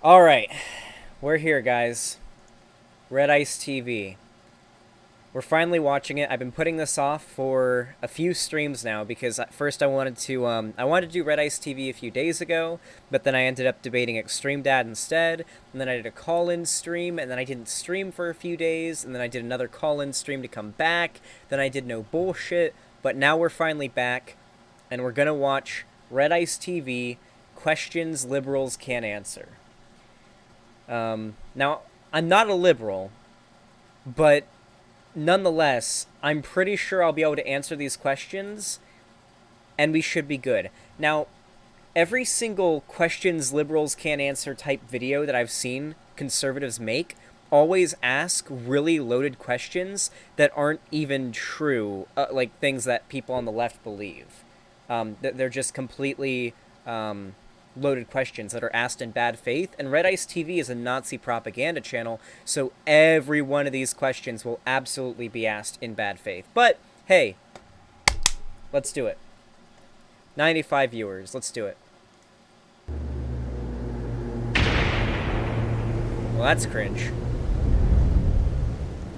Alright, we're here, guys. RedIceTV. We're finally watching it. I've been putting this off for a few streams now because at first I wanted to do RedIceTV a few days ago, but then I ended up debating Extreme Dad instead, and then I did a call-in stream, and then I didn't stream for a few days, and then I did another call-in stream to come back, then I did no bullshit, but now we're finally back, and we're gonna watch RedIceTV Questions Liberals Can't Answer. Now, I'm not a liberal, but nonetheless, I'm pretty sure I'll be able to answer these questions, and we should be good. Now, every single questions liberals can't answer type video that I've seen conservatives make always ask really loaded questions that aren't even true, like things that people on the left believe. They're just completely loaded questions that are asked in bad faith, and RedIceTV is a Nazi propaganda channel, so every one of these questions will absolutely be asked in bad faith. But, hey, let's do it. 95 viewers, let's do it. Well, that's cringe.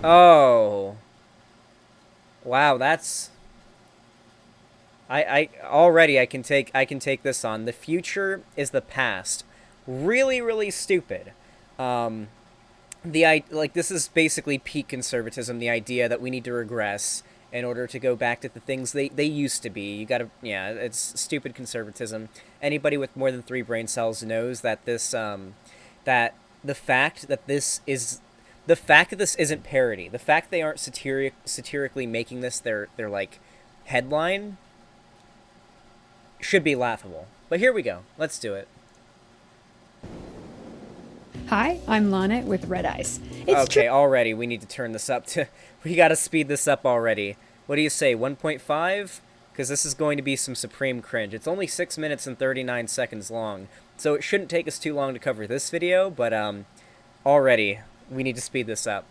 Oh. Wow, that's... already I can take this on. The future is the past. Really, really stupid. This is basically peak conservatism, the idea that we need to regress in order to go back to the things they used to be. You gotta, yeah, it's stupid conservatism. Anybody with more than 3 brain cells knows that this, that the fact that this isn't parody, the fact they aren't satirically making this their like headline should be laughable. But here we go. Let's do it. Hi, I'm Lana with Red Ice. Okay, already we need to turn this up to... We gotta speed this up already. What do you say, 1.5? Because this is going to be some supreme cringe. It's only 6 minutes and 39 seconds long, so it shouldn't take us too long to cover this video, but already we need to speed this up.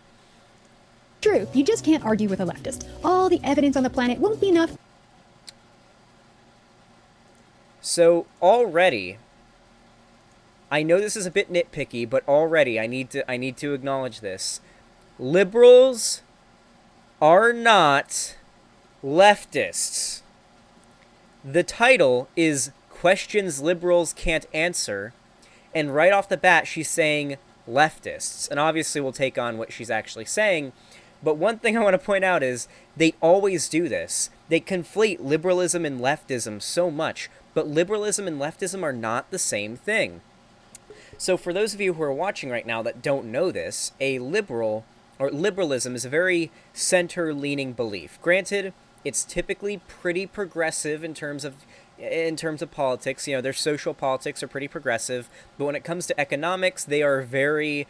True, you just can't argue with a leftist. All the evidence on the planet won't be enough. So, already, I know this is a bit nitpicky, but already I need to acknowledge this. Liberals are not leftists. The title is Questions Liberals Can't Answer, and right off the bat she's saying leftists. And obviously we'll take on what she's actually saying, but one thing I want to point out is they always do this. They conflate liberalism and leftism so much, but liberalism and leftism are not the same thing. So for those of you who are watching right now that don't know this, a liberal, or liberalism, is a very center-leaning belief. Granted, it's typically pretty progressive in terms of politics. You know, their social politics are pretty progressive, but when it comes to economics, they are very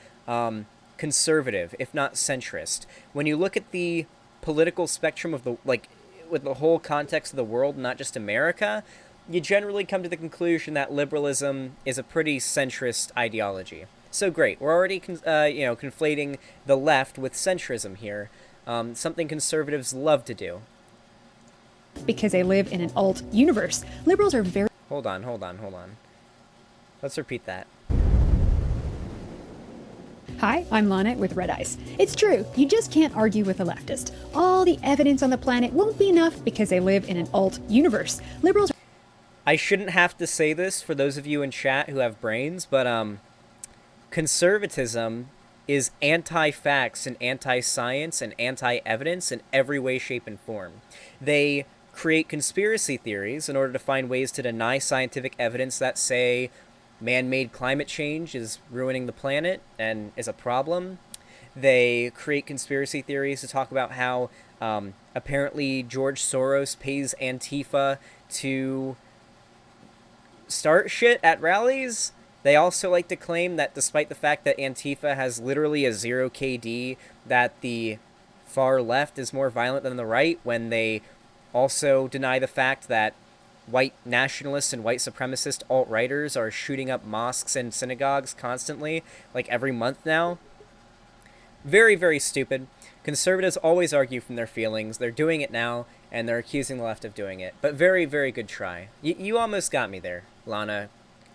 conservative, if not centrist. When you look at the political spectrum of the, like, with the whole context of the world, not just America, you generally come to the conclusion that liberalism is a pretty centrist ideology. So great, we're already conflating the left with centrism here, something conservatives love to do. Because they live in an alt universe. Liberals are very... Hold on. Let's repeat that. Hi, I'm Lana with Red Ice. It's true, you just can't argue with a leftist. All the evidence on the planet won't be enough because they live in an alt universe. Liberals... I shouldn't have to say this for those of you in chat who have brains, but conservatism is anti-facts and anti-science and anti-evidence in every way, shape, and form. They create conspiracy theories in order to find ways to deny scientific evidence that say man-made climate change is ruining the planet and is a problem. They create conspiracy theories to talk about how apparently George Soros pays Antifa to start shit at rallies. They also like to claim that despite the fact that Antifa has literally a 0 KD, that the far left is more violent than the right, when they also deny the fact that white nationalists and white supremacist alt-righters are shooting up mosques and synagogues constantly, like every month now. Very, very stupid. Conservatives always argue from their feelings. They're doing it now, and they're accusing the left of doing it. But very, very good try. You almost got me there, Lana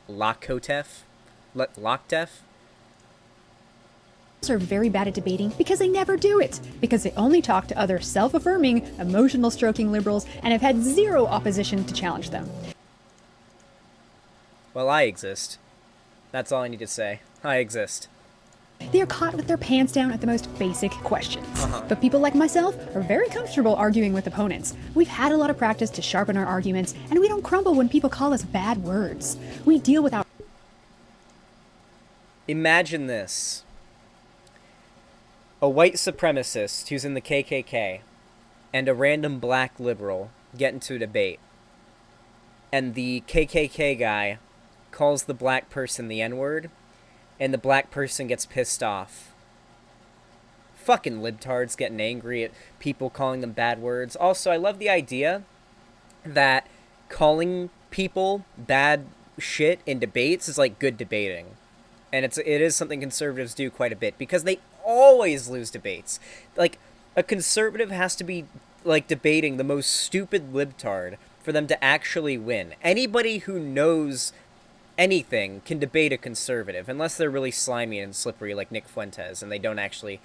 Lakotef. Lock deaf? Are very bad at debating because they never do it, because they only talk to other self-affirming, emotional stroking liberals and have had zero opposition to challenge them. Well, I exist. That's all I need to say. I exist. They are caught with their pants down at the most basic questions. But people like myself are very comfortable arguing with opponents. We've had a lot of practice to sharpen our arguments, and we don't crumble when people call us bad words. We deal with our... Imagine this. A white supremacist who's in the KKK and a random black liberal get into a debate. And the KKK guy calls the black person the N-word, and the black person gets pissed off. Fucking libtards getting angry at people calling them bad words. Also, I love the idea that calling people bad shit in debates is like good debating. And it is something conservatives do quite a bit, because they always lose debates. Like, a conservative has to be, like, debating the most stupid libtard for them to actually win. Anybody who knows anything can debate a conservative, unless they're really slimy and slippery like Nick Fuentes, and they don't actually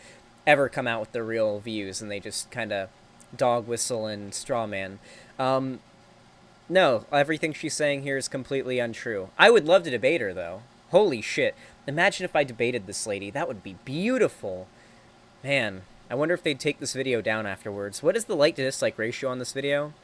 ever come out with their real views, and they just kind of dog whistle and straw man. No, everything she's saying here is completely untrue. I would love to debate her, though. Holy shit. Imagine if I debated this lady. That would be beautiful. Man, I wonder if they'd take this video down afterwards. What is the like to dislike ratio on this video?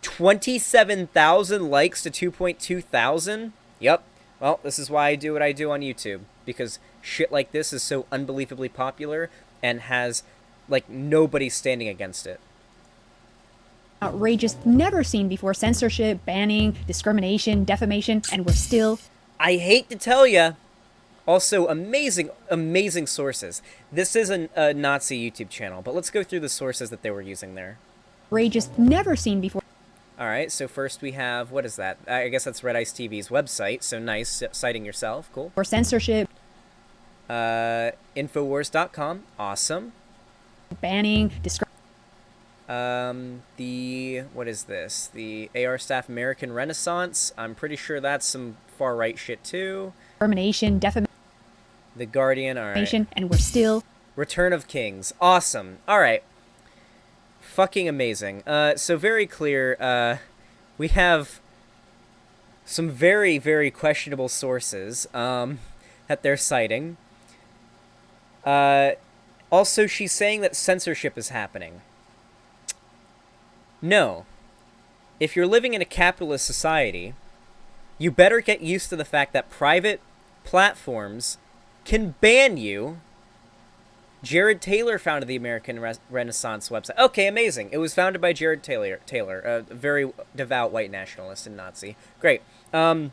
27,000 likes to 2.2 thousand? Yep. Well, this is why I do what I do on YouTube. Because shit like this is so unbelievably popular and has, like, nobody standing against it. Outrageous, never seen before censorship, banning, discrimination, defamation, and we're still... I hate to tell ya. Also, amazing, amazing sources. This is a Nazi YouTube channel, but let's go through the sources that they were using there. Outrageous, never seen before. Alright, so first we have, what is that? I guess that's RedIceTV's website, so nice, citing yourself, cool. For censorship. Infowars.com, awesome. Banning, what is this? The AR Staff American Renaissance, I'm pretty sure that's some far-right shit too. Discrimination, defamation. The Guardian, alright. And we're still... Return of Kings, awesome, alright. Fucking amazing. So very clear, we have some very, very questionable sources, that they're citing. Also, she's saying that censorship is happening. No. If you're living in a capitalist society, you better get used to the fact that private platforms can ban you. Jared Taylor founded the American Renaissance website. Okay, amazing. It was founded by Jared Taylor, a very devout white nationalist and Nazi. Great. The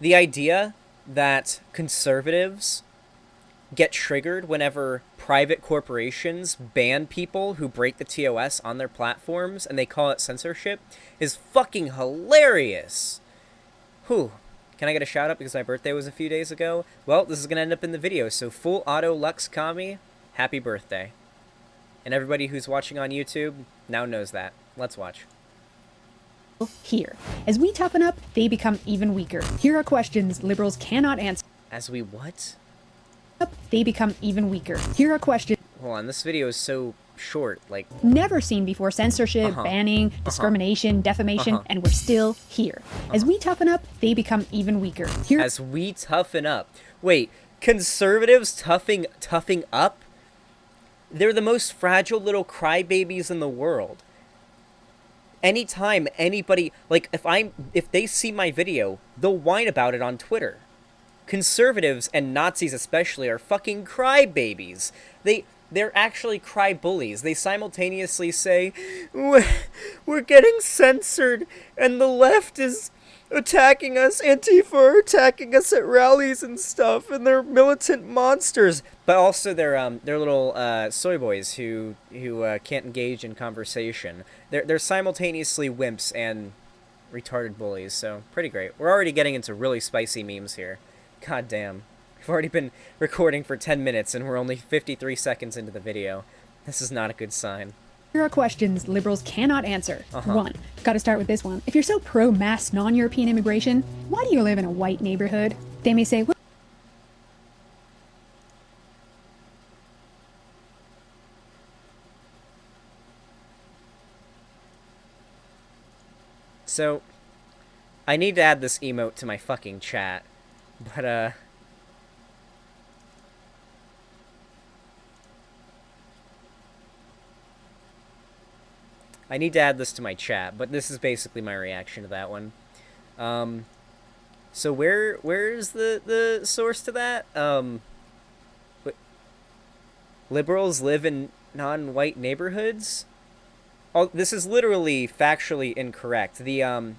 idea that conservatives get triggered whenever private corporations ban people who break the TOS on their platforms and they call it censorship is fucking hilarious. Whew. Can I get a shout out because my birthday was a few days ago? Well, this is going to end up in the video, so full auto Lux Kami, happy birthday. And everybody who's watching on YouTube now knows that. Let's watch. Here. As we toughen up, they become even weaker. Here are questions liberals cannot answer. As we what? They become even weaker. Here are questions. Hold on, this video is so short, like... Never seen before censorship, banning, discrimination, defamation, and we're still here. As we toughen up, they become even weaker. Here... As we toughen up. Wait, conservatives toughing up? They're the most fragile little crybabies in the world. Anytime anybody... Like, if they see my video, they'll whine about it on Twitter. Conservatives, and Nazis especially, are fucking crybabies. They're actually cry bullies. They simultaneously say, we're getting censored, and the left is attacking us, Antifa are attacking us at rallies and stuff, and they're militant monsters. But also they're little soy boys who can't engage in conversation. They're simultaneously wimps and retarded bullies, so pretty great. We're already getting into really spicy memes here. God damn. We've already been recording for 10 minutes and we're only 53 seconds into the video. This is not a good sign. Here are questions liberals cannot answer. 1. Gotta start with this one. If you're so pro-mass non-European immigration, why do you live in a white neighborhood? They may say, well, So, I need to add this emote to my fucking chat. But, I need to add this to my chat, but this is basically my reaction to that one. So where is the source to that? Liberals live in non-white neighborhoods? Oh, this is literally factually incorrect. The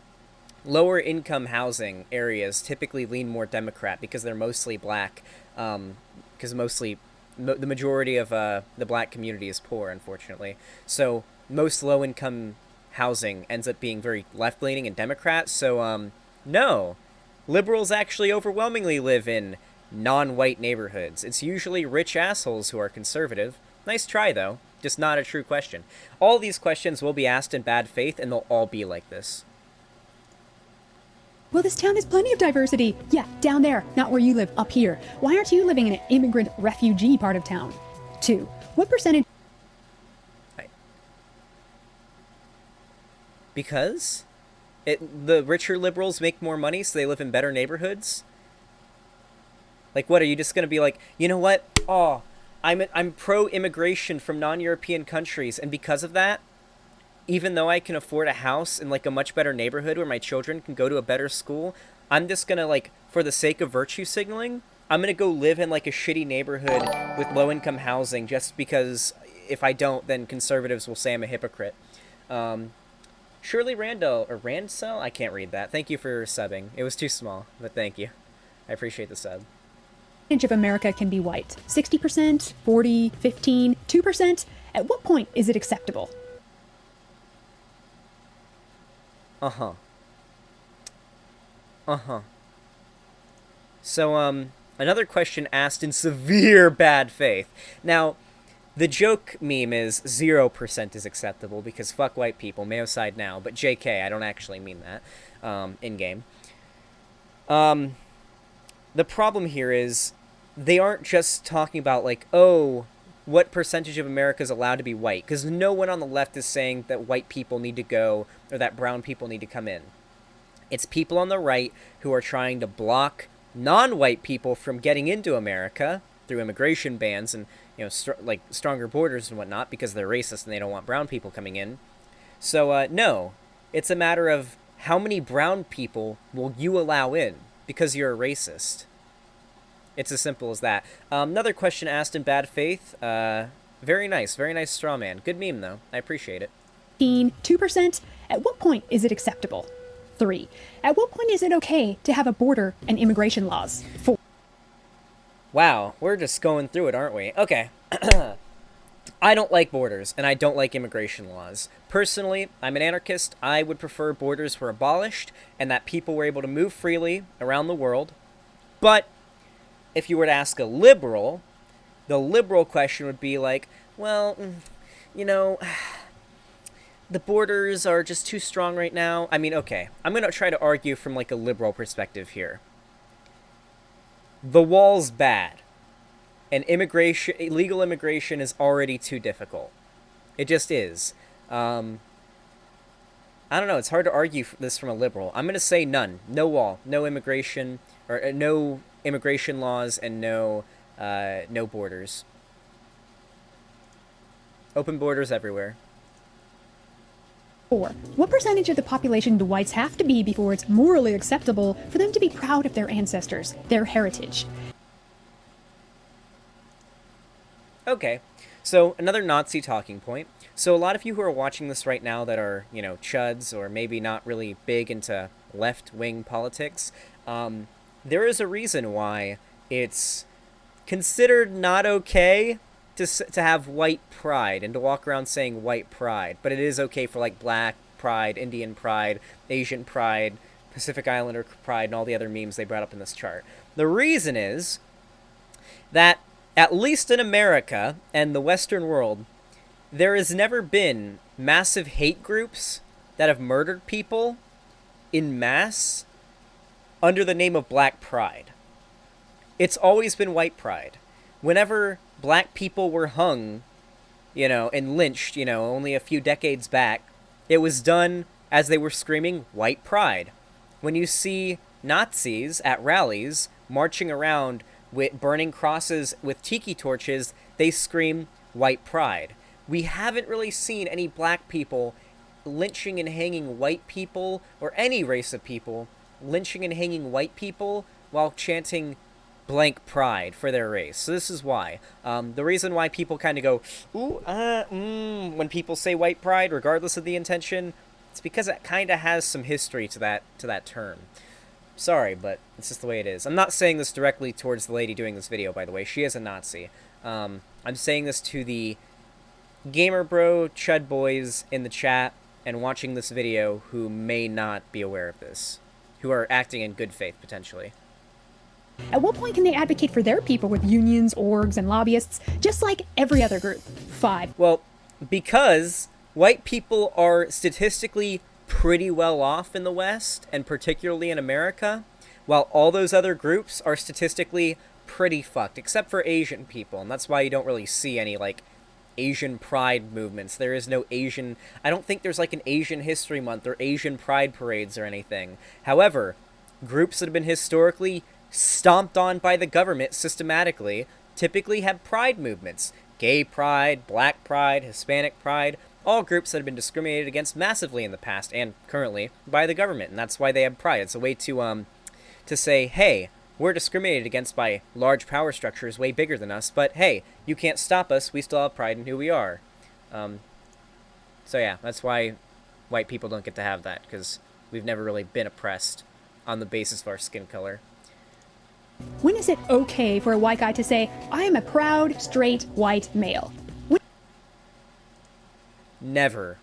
lower income housing areas typically lean more Democrat because they're mostly black. Because the majority of the black community is poor, unfortunately. So most low income housing ends up being very left leaning and Democrat. So no, liberals actually overwhelmingly live in non-white neighborhoods. It's usually rich assholes who are conservative. Nice try, though. Just not a true question. All these questions will be asked in bad faith, and they'll all be like this. Well, this town has plenty of diversity. Yeah, down there, not where you live, up here. Why aren't you living in an immigrant refugee part of town? 2. What percentage... Because? The richer liberals make more money, so they live in better neighborhoods? Like, what, are you just gonna be like, you know what? Oh, I'm pro-immigration from non-European countries, and because of that, even though I can afford a house in, like, a much better neighborhood where my children can go to a better school, I'm just gonna, like, for the sake of virtue signaling, I'm gonna go live in, like, a shitty neighborhood with low-income housing just because if I don't, then conservatives will say I'm a hypocrite. Shirley Randall, or Ransell? I can't read that. Thank you for subbing. It was too small, but thank you. I appreciate the sub. of America can be white? 60%, 40, 15, 2%? At what point is it acceptable? Uh-huh. So, another question asked in severe bad faith. Now, the joke meme is 0% is acceptable because fuck white people, Mayo side now, but JK, I don't actually mean that, in-game. The problem here is they aren't just talking about, like, oh, what percentage of America is allowed to be white, because no one on the left is saying that white people need to go or that brown people need to come in. It's people on the right who are trying to block non-white people from getting into America through immigration bans and, you know, like stronger borders and whatnot because they're racist and they don't want brown people coming in. So, no, it's a matter of how many brown people will you allow in because you're a racist. It's as simple as that. Another question asked in bad faith. Very nice straw man. Good meme, though. I appreciate it. 2%? At what point is it acceptable? 3. At what point is it okay to have a border and immigration laws? 4. Wow, we're just going through it, aren't we? Okay. I don't like borders, and I don't like immigration laws. Personally, I'm an anarchist. I would prefer borders were abolished and that people were able to move freely around the world. But if you were to ask a liberal, the liberal question would be like, well, you know, the borders are just too strong right now. I mean, okay, I'm going to try to argue from, like, a liberal perspective here. The wall's bad, and illegal immigration is already too difficult. It just is. I don't know, it's hard to argue this from a liberal. I'm going to say none. No wall, no immigration, or no immigration laws, and no borders. Open borders everywhere. 4. What percentage of the population do whites have to be before it's morally acceptable for them to be proud of their ancestors, their heritage? Okay, so another Nazi talking point. So a lot of you who are watching this right now that are, you know, chuds or maybe not really big into left-wing politics, there is a reason why it's considered not okay to have white pride and to walk around saying white pride, but it is okay for, like, black pride, Indian pride, Asian pride, Pacific Islander pride, and all the other memes they brought up in this chart. The reason is that, at least in America and the Western world, there has never been massive hate groups that have murdered people in mass under the name of black pride. It's always been white pride. Whenever black people were hung, you know, and lynched, you know, only a few decades back, it was done as they were screaming white pride. When you see Nazis at rallies marching around with burning crosses with tiki torches, they scream white pride. We haven't really seen any black people lynching and hanging white people, or any race of people lynching and hanging white people while chanting blank pride for their race. So this is why. The reason why people kind of go, ooh, when people say white pride, regardless of the intention, it's because it kind of has some history to that term. Sorry, but it's just the way it is. I'm not saying this directly towards the lady doing this video, by the way. She is a Nazi. I'm saying this to the gamer bro chud boys in the chat and watching this video who may not be aware of this, who are acting in good faith, potentially. At what point can they advocate for their people with unions, orgs, and lobbyists, just like every other group? 5. Well, because white people are statistically pretty well off in the West, and particularly in America, while all those other groups are statistically pretty fucked, except for Asian people, and that's why you don't really see any, like, Asian pride movements. There is no Asian... I don't think there's, like, an Asian History Month or Asian pride parades or anything. However, groups that have been historically stomped on by the government systematically typically have pride movements. Gay pride, black pride, Hispanic pride, all groups that have been discriminated against massively in the past and currently by the government, and that's why they have pride. It's a way to say, hey, we're discriminated against by large power structures way bigger than us, but hey, you can't stop us, we still have pride in who we are. So yeah, that's why white people don't get to have that, because we've never really been oppressed on the basis of our skin color. When is it okay for a white guy to say, I am a proud, straight, white male? Never.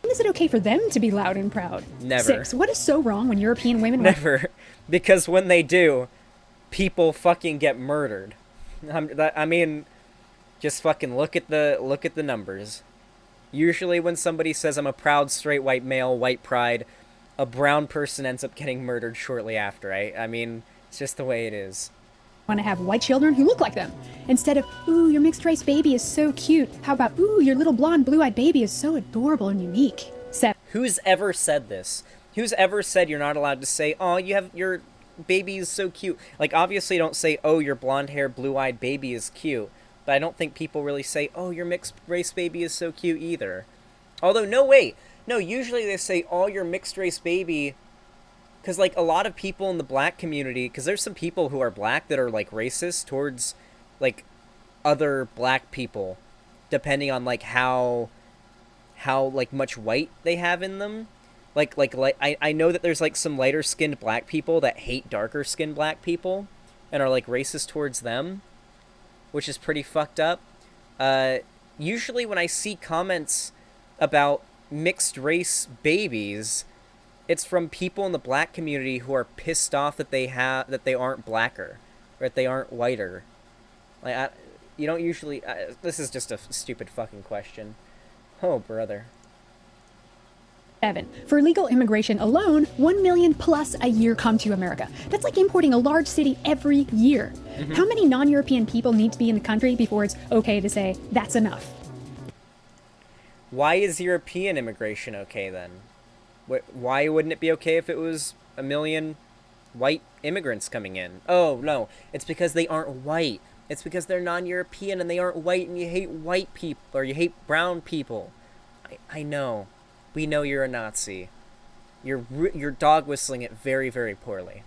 When is it okay for them to be loud and proud? Never. 6. What is so wrong when European women... Never. Because when they do, people fucking get murdered. I mean, just fucking look at the numbers. Usually when somebody says I'm a proud, straight, white male, white pride, a brown person ends up getting murdered shortly after. I mean, it's just the way it is. Want to have white children who look like them. Instead of, ooh, your mixed race baby is so cute. How about, ooh, your little blonde blue-eyed baby is so adorable and unique. 7. Who's ever said this? Who's ever said you're not allowed to say, oh, your baby is so cute? Like, obviously don't say, oh, your blonde-haired, blue-eyed baby is cute. But I don't think people really say, oh, your mixed race baby is so cute either. Although, no, wait. No, usually they say, oh, your mixed race baby... Because, like, a lot of people in the black community, because there's some people who are black that are, like, racist towards, like, other black people, depending on, like, how like, much white they have in them. Like, I know that there's, like, some lighter-skinned black people that hate darker-skinned black people and are, like, racist towards them, which is pretty fucked up. Usually when I see comments about mixed-race babies... It's from people in the black community who are pissed off that they aren't blacker, or that they aren't whiter. Like, you don't usually... this is just a stupid fucking question. Oh, brother. 7. For legal immigration alone, 1 million plus a year come to America. That's like importing a large city every year. Mm-hmm. How many non-European people need to be in the country before it's okay to say, that's enough? Why is European immigration okay, then? Why wouldn't it be okay if it was 1 million white immigrants coming in? Oh, no. It's because they aren't white. It's because they're non-European and they aren't white and you hate white people, or you hate brown people. I know. We know you're a Nazi. You're dog whistling it very, very poorly.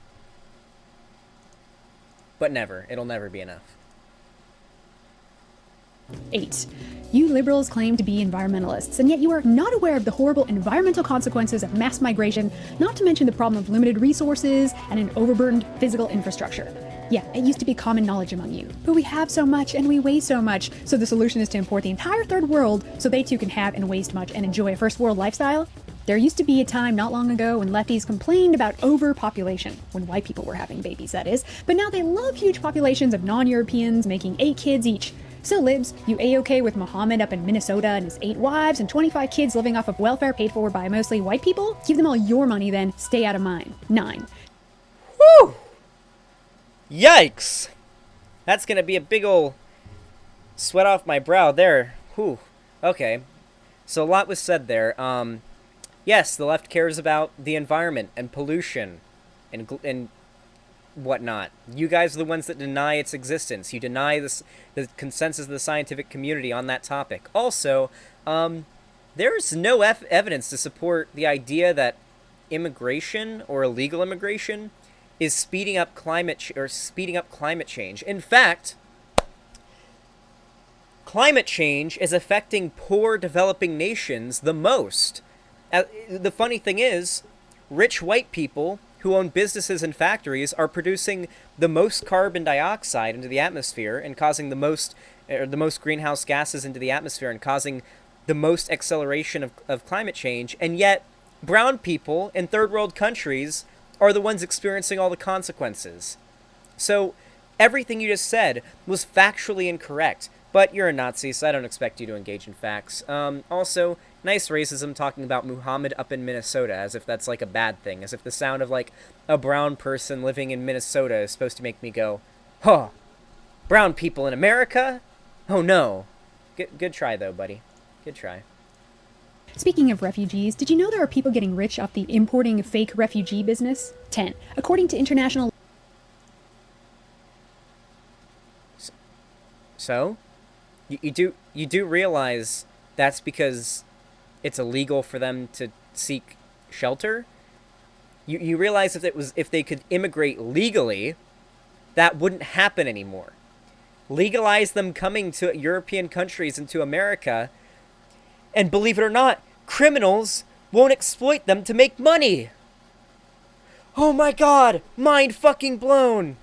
But never. It'll never be enough. 8. You liberals claim to be environmentalists, and yet you are not aware of the horrible environmental consequences of mass migration, not to mention the problem of limited resources and an overburdened physical infrastructure. Yeah, it used to be common knowledge among you. But we have so much and we waste so much, so the solution is to import the entire third world so they too can have and waste much and enjoy a first world lifestyle? There used to be a time not long ago when lefties complained about overpopulation, when white people were having babies, that is, but now they love huge populations of non-Europeans making 8 kids each. So libs, you A-okay with Muhammad up in Minnesota and his 8 wives and 25 kids living off of welfare paid for by mostly white people? Give them all your money then, stay out of mine. 9. Woo! Yikes! That's gonna be a big ol' sweat off my brow there. Whew. Okay. So a lot was said there. Yes, the left cares about the environment and pollution and whatnot. You guys are the ones that deny its existence. You deny the consensus of the scientific community on that topic. Also, there's no evidence to support the idea that immigration or illegal immigration is speeding up climate change. In fact, climate change is affecting poor developing nations the most. The funny thing is, rich white people who own businesses and factories are producing the most carbon dioxide into the atmosphere and causing the most greenhouse gases into the atmosphere and causing the most acceleration of climate change. And yet, brown people in third world countries are the ones experiencing all the consequences. So everything you just said was factually incorrect. But you're a Nazi, so I don't expect you to engage in facts. Also, nice racism talking about Muhammad up in Minnesota, as if that's like a bad thing. As if the sound of like a brown person living in Minnesota is supposed to make me go, huh, brown people in America? Oh no. Good try though, buddy. Good try. Speaking of refugees, did you know there are people getting rich off the importing fake refugee business? 10. According to international... So? You do realize that's because it's illegal for them to seek shelter? You realize if they could immigrate legally, that wouldn't happen anymore. Legalize them coming to European countries and to America, and believe it or not, criminals won't exploit them to make money. Oh my god, mind fucking blown.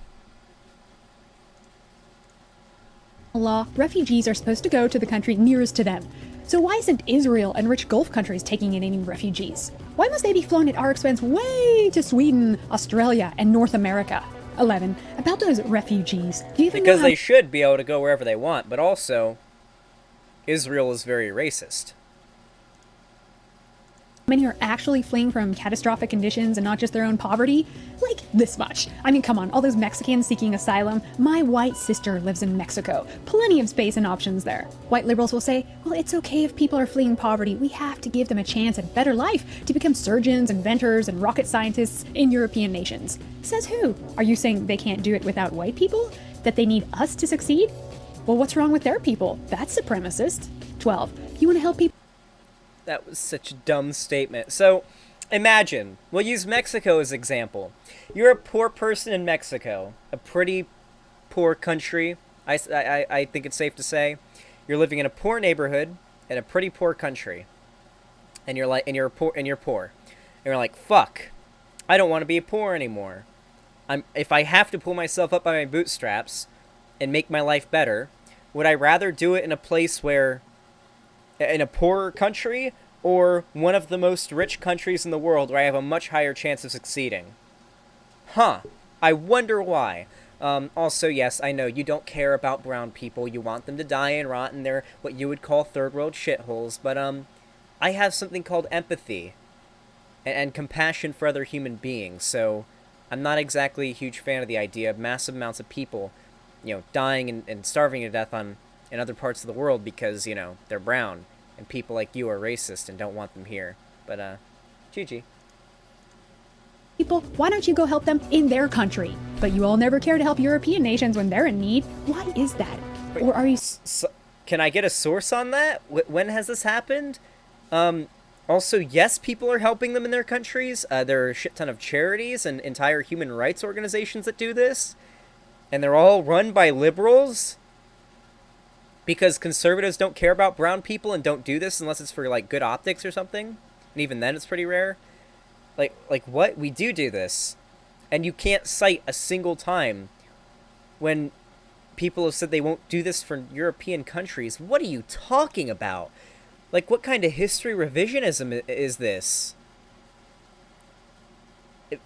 law, refugees are supposed to go to the country nearest to them. So why isn't Israel and rich Gulf countries taking in any refugees? Why must they be flown at our expense way to Sweden, Australia, and North America? 11. About those refugees, do you even because know how they should be able to go wherever they want, but also, Israel is very racist. many are actually fleeing from catastrophic conditions and not just their own poverty? Like this much. I mean, come on, all those Mexicans seeking asylum. My white sister lives in Mexico. Plenty of space and options there. White liberals will say, well, it's okay if people are fleeing poverty. We have to give them a chance at a better life to become surgeons, inventors, and rocket scientists in European nations. Says who? Are you saying they can't do it without white people? That they need us to succeed? Well, what's wrong with their people? That's supremacist. 12. You want to help people? That was such a dumb statement. So, imagine, we'll use Mexico as example. You're a poor person in Mexico, a pretty poor country. I think it's safe to say you're living in a poor neighborhood in a pretty poor country, and you're poor, and you're like, fuck, I don't want to be poor anymore. If I have to pull myself up by my bootstraps and make my life better, would I rather do it in a place where, in a poorer country, or one of the most rich countries in the world where I have a much higher chance of succeeding? Huh. I wonder why. Also, yes, I know you don't care about brown people. You want them to die and rot in their, what you would call third world shitholes. But, I have something called empathy and compassion for other human beings. So, I'm not exactly a huge fan of the idea of massive amounts of people, dying and starving to death in other parts of the world because, they're brown. And people like you are racist and don't want them here. But, GG. People, why don't you go help them in their country? But you all never care to help European nations when they're in need. Why is that? Wait, or are you... can I get a source on that? When has this happened? Also, yes, people are helping them in their countries. There are a shit ton of charities and entire human rights organizations that do this. And they're all run by liberals. Because conservatives don't care about brown people and don't do this unless it's for, good optics or something. And even then, it's pretty rare. Like what? We do this. And you can't cite a single time when people have said they won't do this for European countries. What are you talking about? What kind of history revisionism is this?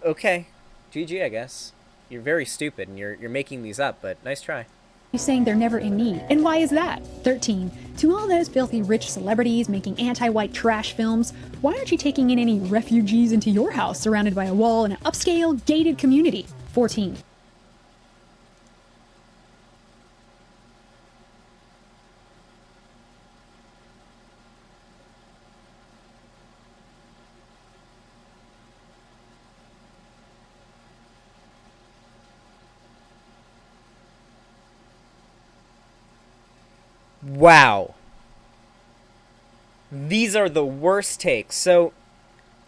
Okay. GG, I guess. You're very stupid and you're making these up, but nice try. you saying they're never in need? And why is that? 13. To all those filthy rich celebrities making anti-white trash films, why aren't you taking in any refugees into your house surrounded by a wall in an upscale, gated community? 14. Wow. These are the worst takes. So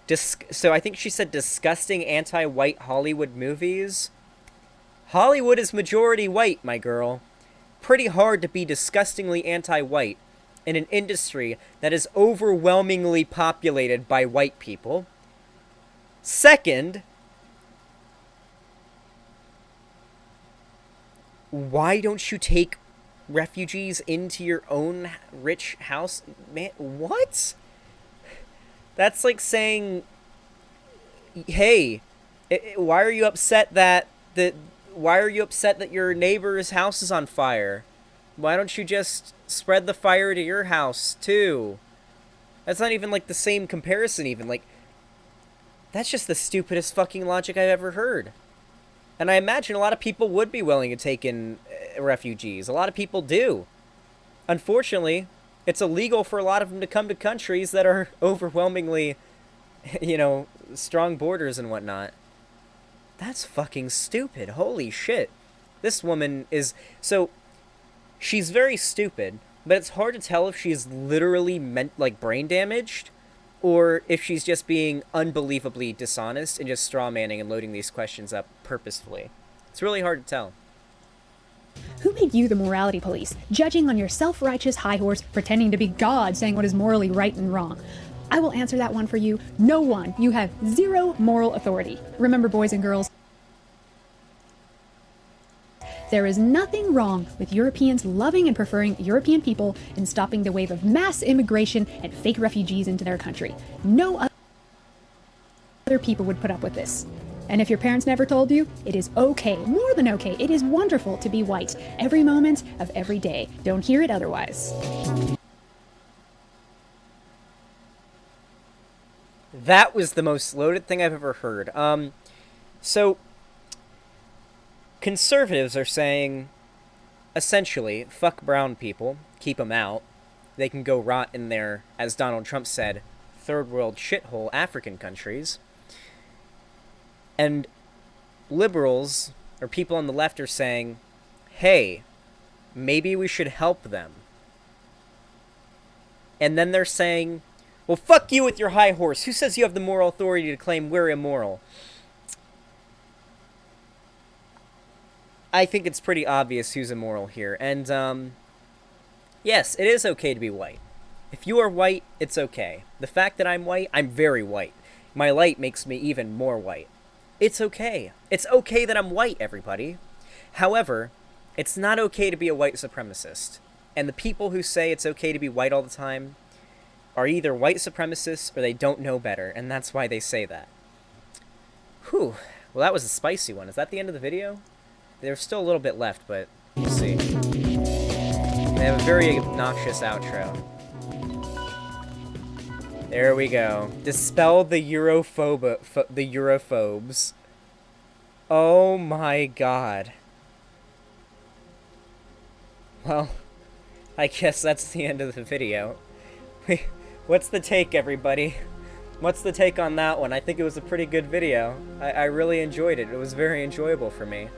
I think she said disgusting anti-white Hollywood movies. Hollywood is majority white, my girl. Pretty hard to be disgustingly anti-white in an industry that is overwhelmingly populated by white people. Second, why don't you take refugees into your own rich house? Man, what? That's like saying, hey, why are you upset that your neighbor's house is on fire? Why don't you just spread the fire to your house too? That's not even like the same comparison even. Like, that's just the stupidest fucking logic I've ever heard. And I imagine a lot of people would be willing to take in refugees. A lot of people do. Unfortunately, it's illegal for a lot of them to come to countries that are overwhelmingly, you know, strong borders and whatnot. That's fucking stupid. Holy shit. This woman is... So, she's very stupid, but it's hard to tell if she's literally brain damaged, or if she's just being unbelievably dishonest and just straw-manning and loading these questions up purposefully. It's really hard to tell. Who made you the morality police, judging on your self-righteous high horse, pretending to be God, saying what is morally right and wrong? I will answer that one for you. No one. You have zero moral authority. Remember, boys and girls, there is nothing wrong with Europeans loving and preferring European people and stopping the wave of mass immigration and fake refugees into their country. No other people would put up with this. And if your parents never told you, it is okay, more than okay. It is wonderful to be white every moment of every day. Don't hear it otherwise. That was the most loaded thing I've ever heard. So conservatives are saying, essentially, fuck brown people, keep them out. They can go rot in their, as Donald Trump said, third world shithole African countries. And liberals, or people on the left, are saying, hey, maybe we should help them. And then they're saying, well, fuck you with your high horse. Who says you have the moral authority to claim we're immoral? I think it's pretty obvious who's immoral here. And, yes, it is okay to be white. If you are white, it's okay. The fact that I'm white, I'm very white. My light makes me even more white. It's okay. It's okay that I'm white, everybody. However, it's not okay to be a white supremacist. And the people who say it's okay to be white all the time are either white supremacists or they don't know better, and that's why they say that. Whew. Well, that was a spicy one. Is that the end of the video? There's still a little bit left, but we'll see. They have a very obnoxious outro. There we go. Dispel the Europhobes. Oh my god. Well, I guess that's the end of the video. What's the take, everybody? What's the take on that one? I think it was a pretty good video. I really enjoyed it. It was very enjoyable for me.